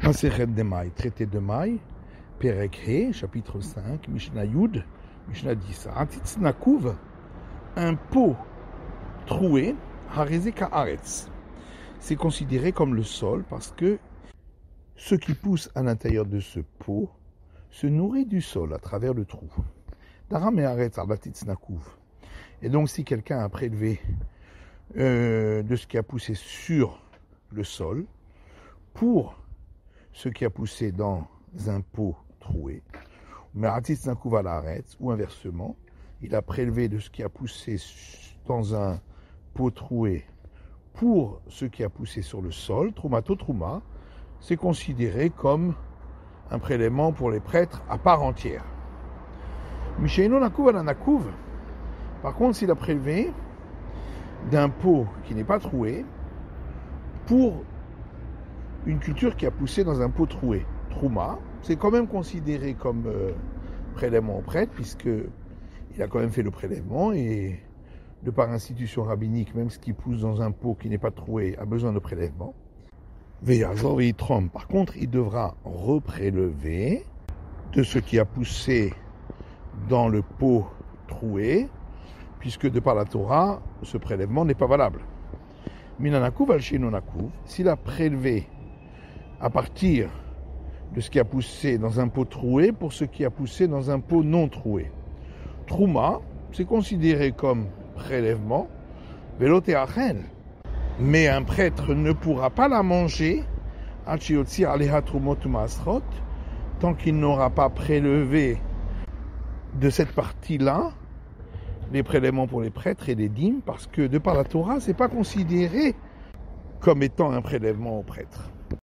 Masechet de Maï, traité de Maï, Perek He, chapitre 5, Mishnah Yud, Mishnah 10. Atitz Nakuv, un pot troué, Hareze Ka'aretz. C'est considéré comme le sol parce que ce qui pousse à l'intérieur de ce pot se nourrit du sol à travers le trou. Daram et Aretz Arbatitz Nakuv. Et donc si quelqu'un a prélevé de ce qui a poussé sur le sol pour ce qui a poussé dans un pot troué, ou inversement, il a prélevé de ce qui a poussé dans un pot troué pour ce qui a poussé sur le sol, Troumato Trouma, c'est considéré comme un prélèvement pour les prêtres à part entière. Mishaino Nakuv ala Nakuv, par contre, s'il a prélevé d'un pot qui n'est pas troué pour une culture qui a poussé dans un pot troué, Trouma, c'est quand même considéré comme prélèvement au prêtre, puisqu'il a quand même fait le prélèvement, et de par institution rabbinique, même ce qui pousse dans un pot qui n'est pas troué a besoin de prélèvement. Par contre, il devra reprélever de ce qui a poussé dans le pot troué, puisque de par la Torah, ce prélèvement n'est pas valable. Minanakuv al Shenonakuv, s'il a prélevé à partir de ce qui a poussé dans un pot troué pour ce qui a poussé dans un pot non troué. Trouma, c'est considéré comme prélèvement, velote achen, mais un prêtre ne pourra pas la manger tant qu'il n'aura pas prélevé de cette partie-là les prélèvements pour les prêtres et les dîmes, parce que de par la Torah, c'est pas considéré comme étant un prélèvement aux prêtres.